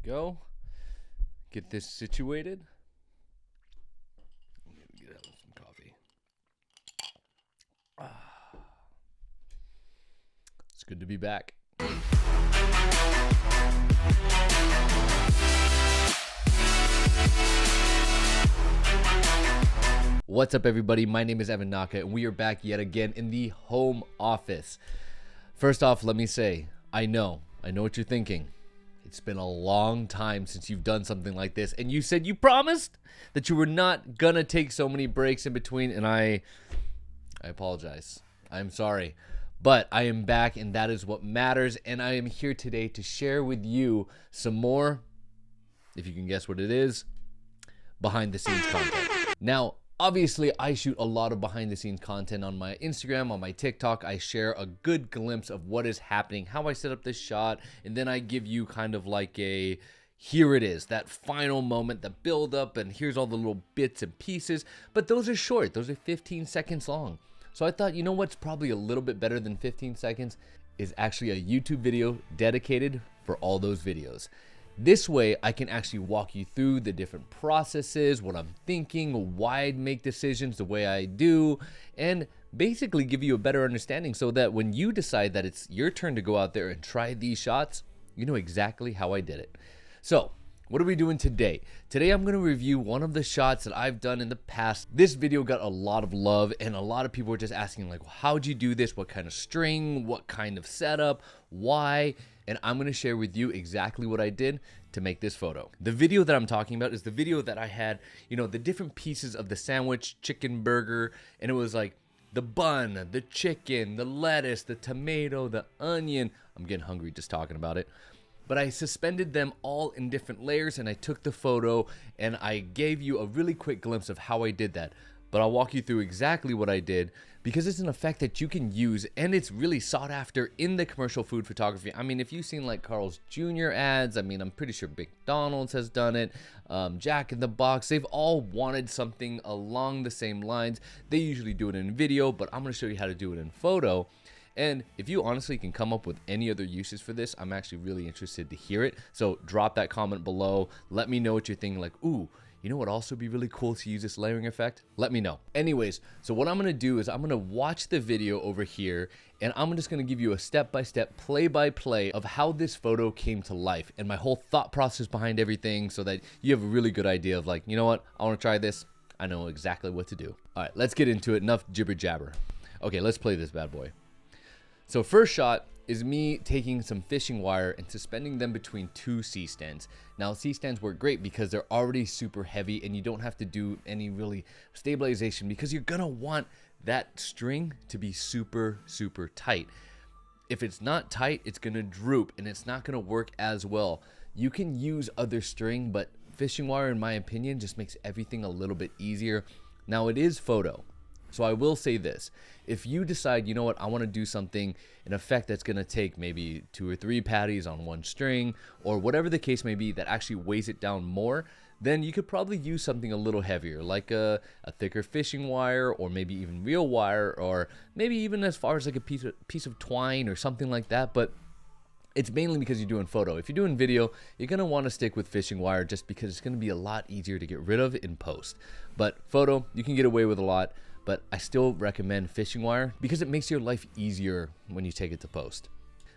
go. Get this situated. Get out some coffee. It's good to be back. What's up, everybody? My name is Naka, and we are back yet again in the home office. First off, let me say, I know what you're thinking. It's been a long time since you've done something like this, and you said you promised that you were not gonna take so many breaks in between, and I apologize. I'm sorry, but I am back, and that is what matters, and I am here today to share with you some more, if you can guess what it is, behind the scenes content. Now, obviously, I shoot a lot of behind the scenes content on my Instagram, on my TikTok. I share a good glimpse of what is happening, how I set up this shot, and then I give you kind of like a, here it is, that final moment, the build up, and here's all the little bits and pieces. But those are short, those are 15 seconds long. So I thought, you know what's probably a little bit better than 15 seconds is actually a YouTube video dedicated for all those videos. This way, I can actually walk you through the different processes, what I'm thinking, why I make decisions the way I do, and basically give you a better understanding so that when you decide that it's your turn to go out there and try these shots, you know exactly how I did it. So, what are we doing today? Today, I'm going to review one of the shots that I've done in the past. This video got a lot of love, and a lot of people were just asking, like, how'd you do this? What kind of string? What kind of setup? Why? And I'm going to share with you exactly what I did to make this photo. The video that I'm talking about is the video that I had, you know, the different pieces of the sandwich, chicken burger, and it was like the bun, the chicken, the lettuce, the tomato, the onion. I'm getting hungry just talking about it. But I suspended them all in different layers, and I took the photo, and I gave you a really quick glimpse of how I did that. But I'll walk you through exactly what I did because it's an effect that you can use, and it's really sought after in the commercial food photography. I mean, if you've seen like Carl's Jr. ads, I mean, I'm pretty sure McDonald's has done it, Jack in the Box, they've all wanted something along the same lines. They usually do it in video, but I'm going to show you how to do it in photo. And if you honestly can come up with any other uses for this, I'm actually really interested to hear it. So drop that comment below. Let me know what you're thinking, like, ooh, you know what would also be really cool to use this layering effect? Let me know. Anyways, so what I'm gonna do is I'm gonna watch the video over here, and I'm just gonna give you a step-by-step, play-by-play of how this photo came to life and my whole thought process behind everything so that you have a really good idea of like, you know what, I wanna try this. I know exactly what to do. All right, let's get into it. Enough jibber jabber. Okay, let's play this bad boy. So first shot is me taking some fishing wire and suspending them between two C-stands. Now C-stands work great because they're already super heavy and you don't have to do any really stabilization because you're gonna want that string to be super, super tight. If it's not tight, it's gonna droop and it's not gonna work as well. You can use other string, but fishing wire, in my opinion, just makes everything a little bit easier. Now it is photo. So I will say this, if you decide, you know what, I want to do something, an effect that's going to take maybe 2 or 3 patties on one string, or whatever the case may be that actually weighs it down more, then you could probably use something a little heavier, like a thicker fishing wire, or maybe even real wire, or maybe even as far as like a piece of twine or something like that. But it's mainly because you're doing photo. If you're doing video, you're going to want to stick with fishing wire just because it's going to be a lot easier to get rid of in post. But photo, you can get away with a lot. But I still recommend fishing wire because it makes your life easier when you take it to post.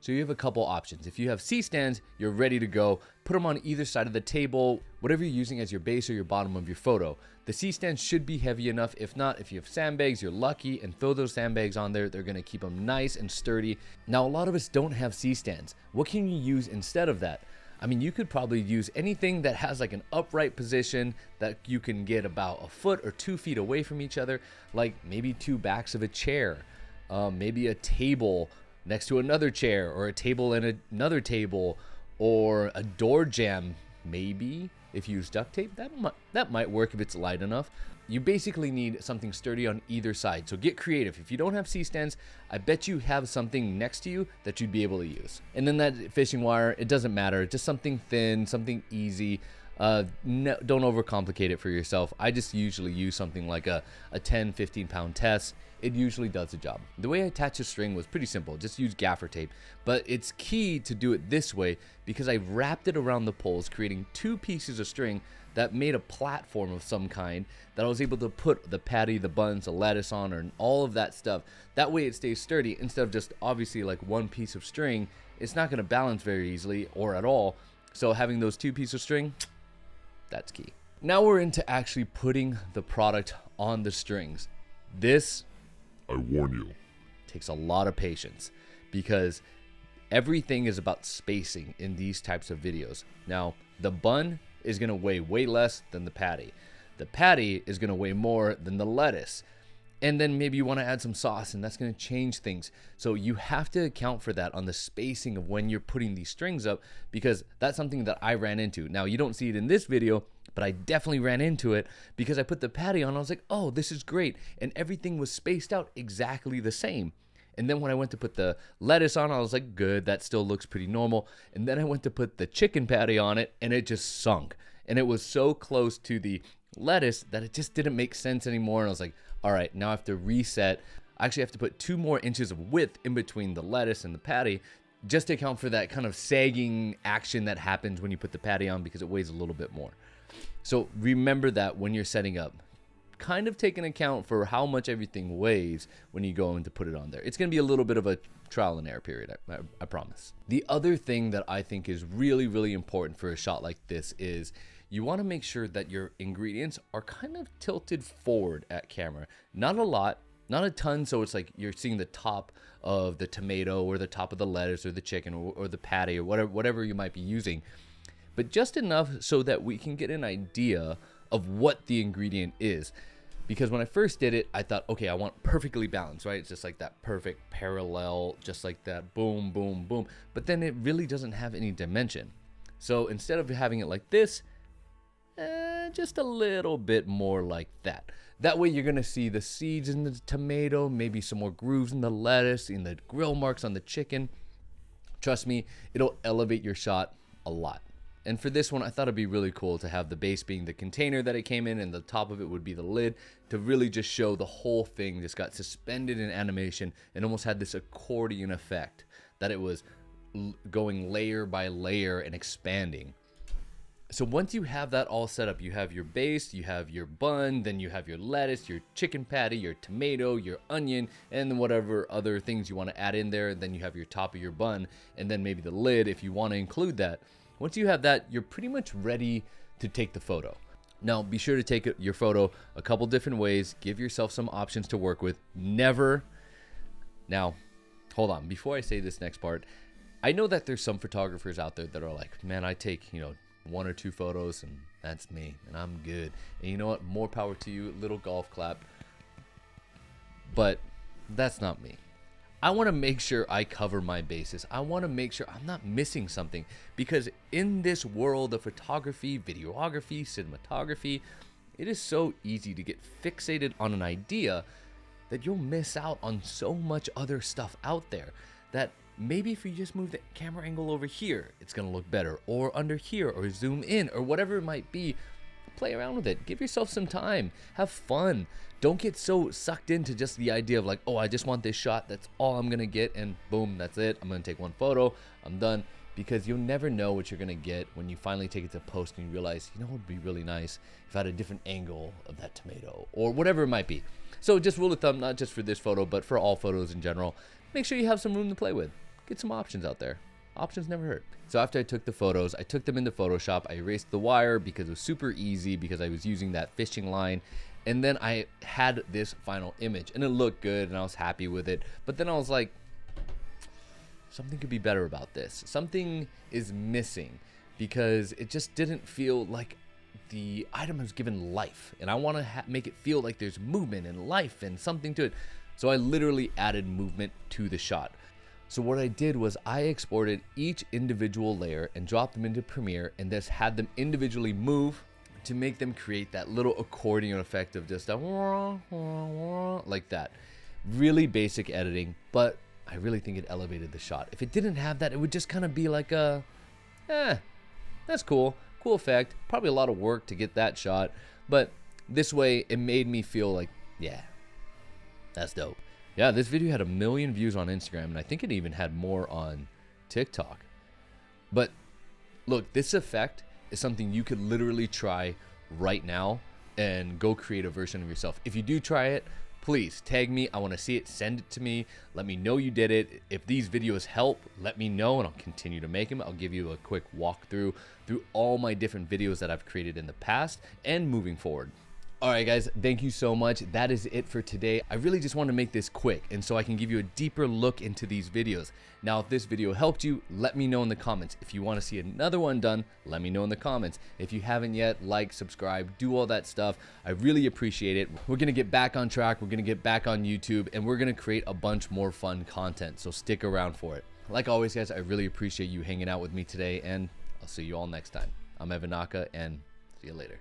So you have a couple options. If you have C-stands, you're ready to go. Put them on either side of the table, whatever you're using as your base or your bottom of your photo. The C-stands should be heavy enough. If not, if you have sandbags, you're lucky, and throw those sandbags on there. They're gonna keep them nice and sturdy. Now, a lot of us don't have C-stands. What can you use instead of that? I mean, you could probably use anything that has like an upright position that you can get about 1 foot or 2 feet away from each other, like maybe 2 backs of a chair, maybe a table next to another chair, or a table and another table, or a door jamb. Maybe if you use duct tape, that might work if it's light enough. You basically need something sturdy on either side. So get creative. If you don't have C-stands, I bet you have something next to you that you'd be able to use. And then that fishing wire, it doesn't matter. Just something thin, something easy. No, don't overcomplicate it for yourself. I just usually use something like a 10-15 pound test. It usually does the job. The way I attach a string was pretty simple. Just use gaffer tape. But it's key to do it this way because I wrapped it around the poles, creating 2 pieces of string that made a platform of some kind that I was able to put the patty, the buns, the lettuce on, and all of that stuff. That way it stays sturdy instead of just obviously like 1 piece of string. It's not going to balance very easily or at all. So having those 2 pieces of string, that's key. Now we're into actually putting the product on the strings. This, I warn you, takes a lot of patience because everything is about spacing in these types of videos. Now, the bun is going to weigh way less than the patty. The patty is going to weigh more than the lettuce. And then maybe you want to add some sauce, and that's going to change things. So you have to account for that on the spacing of when you're putting these strings up, because that's something that I ran into. Now, you don't see it in this video, but I definitely ran into it because I put the patty on. I was like, oh, this is great. And everything was spaced out exactly the same. And then when I went to put the lettuce on, I was like, good, that still looks pretty normal. And then I went to put the chicken patty on it, and it just sunk. And it was so close to the lettuce that it just didn't make sense anymore. And I was like, all right, now I have to reset. I actually have to put 2 more inches of width in between the lettuce and the patty just to account for that kind of sagging action that happens when you put the patty on because it weighs a little bit more. So remember that when you're setting up. Kind of take an account for how much everything weighs when you go in to put it on there. It's going to be a little bit of a trial and error period, I promise. The other thing that I think is really, really important for a shot like this is you want to make sure that your ingredients are kind of tilted forward at camera. Not a lot, not a ton, so it's like you're seeing the top of the tomato or the top of the lettuce or the chicken or the patty or whatever you might be using, but just enough so that we can get an idea of what the ingredient is. Because when I first did it, I thought, okay, I want perfectly balanced, right? It's just like that perfect parallel, just like that, boom, boom, boom. But then it really doesn't have any dimension. So instead of having it like this, just a little bit more like that. That way you're gonna see the seeds in the tomato, maybe some more grooves in the lettuce, in the grill marks on the chicken. Trust me, it'll elevate your shot a lot. And for this one, I thought it'd be really cool to have the base being the container that it came in, and the top of it would be the lid, to really just show the whole thing just got suspended in animation and almost had this accordion effect, that it was going layer by layer and expanding. So once you have that all set up, you have your base, you have your bun, then you have your lettuce, your chicken patty, your tomato, your onion, and then whatever other things you want to add in there. Then you have your top of your bun, and then maybe the lid if you want to include that. Once you have that, you're pretty much ready to take the photo. Now, be sure to take your photo a couple different ways. Give yourself some options to work with. Never. Now, hold on. Before I say this next part, I know that there's some photographers out there that are like, man, I take, 1 or 2 photos and that's me and I'm good. And you know what? More power to you. Little golf clap. But that's not me. I want to make sure I cover my bases. I want to make sure I'm not missing something, because in this world of photography, videography, cinematography, it is so easy to get fixated on an idea that you'll miss out on so much other stuff out there that maybe if you just move the camera angle over here, it's going to look better, or under here, or zoom in, or whatever it might be. Play around with it. Give yourself some time. Have fun. Don't get so sucked into just the idea of like, oh, I just want this shot. That's all I'm going to get. And boom, that's it. I'm going to take 1 photo. I'm done. Because you'll never know what you're going to get when you finally take it to post and you realize, it would be really nice if I had a different angle of that tomato or whatever it might be. So just rule of thumb, not just for this photo, but for all photos in general, make sure you have some room to play with. Get some options out there. Options never hurt. So after I took the photos, I took them into Photoshop. I erased the wire because it was super easy because I was using that fishing line. And then I had this final image and it looked good and I was happy with it. But then I was like, something could be better about this. Something is missing because it just didn't feel like the item was given life. And I want to make it feel like there's movement and life and something to it. So I literally added movement to the shot. So what I did was I exported each individual layer and dropped them into Premiere and just had them individually move to make them create that little accordion effect of just a like that. Really basic editing, but I really think it elevated the shot. If it didn't have that, it would just kind of be like a, that's cool. Cool effect, probably a lot of work to get that shot, but this way it made me feel like, yeah, that's dope. Yeah, this video had 1 million views on Instagram, and I think it even had more on TikTok. But look, this effect is something you could literally try right now and go create a version of yourself. If you do try it, please tag me. I want to see it. Send it to me. Let me know you did it. If these videos help, let me know, and I'll continue to make them. I'll give you a quick walkthrough through all my different videos that I've created in the past and moving forward. All right, guys, thank you so much. That is it for today. I really just want to make this quick, and so I can give you a deeper look into these videos. Now, if this video helped you, let me know in the comments. If you want to see another one done, let me know in the comments. If you haven't yet, like, subscribe, do all that stuff. I really appreciate it. We're going to get back on track. We're going to get back on YouTube, and we're going to create a bunch more fun content, so stick around for it. Like always, guys, I really appreciate you hanging out with me today, and I'll see you all next time. I'm Evan Naka, and see you later.